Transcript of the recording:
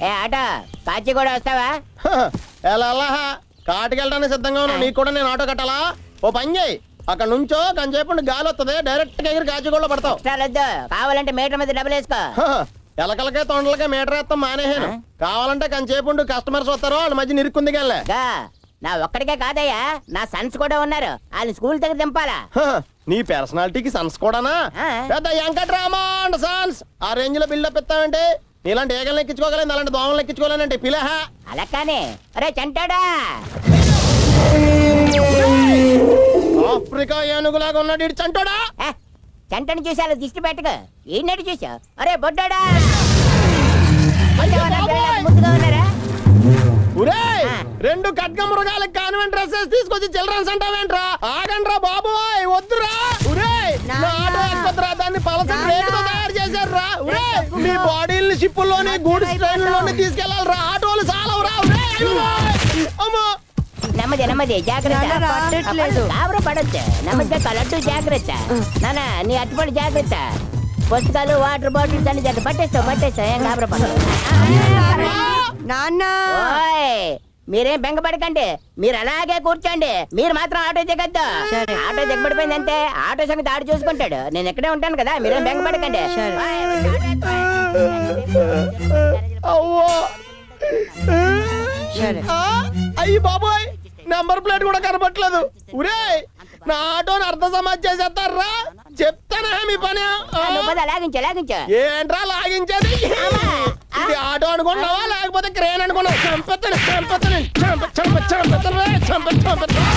ఏ auto కాచి కూడా వస్తావా? ఎలా కాటికెళ్ళడానికి సిద్ధంగా ఉన్నా. నీకు కూడా నేను ఆటో కట్టాలా? ఓ పని చేయి, అక్కడ నుంచో కంచేపు గాలి వస్తుంది, డైరెక్ట్ గా ఎగిరి కాచిగూడలో పడతావు. వద్దు, కావాలంటే మీటర్ మీద డబ్బులు వేసుకో. ఎలకలకే తొండలకే మీటర్ వేస్తాం మానేహాను. కావాలంటే కంచేపు కస్టమర్స్ వస్తారు, వాళ్ళ మధ్య నిరుక్కుంది కానీ నా ఒక్కడికే కాదయ్యా, నా సన్స్ కూడా ఉన్నారు, వాళ్ళు స్కూల్ దగ్గర దింపాలా. నీ పర్సనాలిటీకి సన్స్ కూడానా? పెద్ద వెంకట్రామా అండ్ సన్స్ ఆ రేంజ్ లో బిల్డప్ ఇస్తామంటే నీలాంటి ఏగలు ఎక్కించుకోగలేదు, అలాంటి దోమలు ఎక్కించుకోలేనంటే పిలహ. అలా కానీ అరే చంటాడా, ఆఫ్రికా ఏనుగులాగా ఉన్నాడు ఇటు చంటాడా. చంటని చూసి అలా దిష్టి పెట్టకు, ఈయనటి చూసా. అరే బొడ్డాడా, ముద్దుగా ఉన్నారా? రెండు ఖడ్గ మృగాలకు కాన్వెంట్ డ్రెస్సెస్ తీసుకొచ్చి చిల్డ్రన్స్ అంటావేంట్రా? ఆగండ్రా బాబోయ్, వద్దురా. దాన్ని పలస రేటుతో తయారు చేశారు. మీ బాడీని షిప్పుల్లోని గూడ్స్ ట్రైన్లోని తీసుకెళ్లాలరా, ఆటోలు చాలవురా. అమ్మో నెమ్మది నెమ్మది జాగ్రత్త, పడొచ్చు నెమ్మదిగా కలట్టు జాగ్రత్త. నానా నీ అట్టుపడి జాగ్రత్త, పుస్తకాలు వాటర్ బాటిల్స్ అన్ని జాగ్రత్త. పట్టేస్తావు ఏం గాబరపడ. మీరేం బెంగపడకండి, మీరు అలాగే కూర్చోండి. మీరు మాత్రం ఆటో దిగద్దు. ఆటో దిగబడిపోయిందంటే ఆటో సంగతి ఆడు చూసుకుంటాడు. నేను ఎక్కడే ఉంటాను కదా, మీరేం బెంగపడకండి. అయ్యి బాబోయ్, నంబర్ ప్లేట్ కూడా కనబట్లేదు. ఉరే నా ఆటోని అర్థ సమాజ్ చేసేస్తారా? చెప్తానా మీ పని? ఏంట్రా లాగించేది? ఇది ఆటో అనుకున్నావా లేకపోతే క్రేన్ అనుకున్నావా? చంపెత్తాను చంపెత్తాను చంపెత్తాను చంపెత్తాను.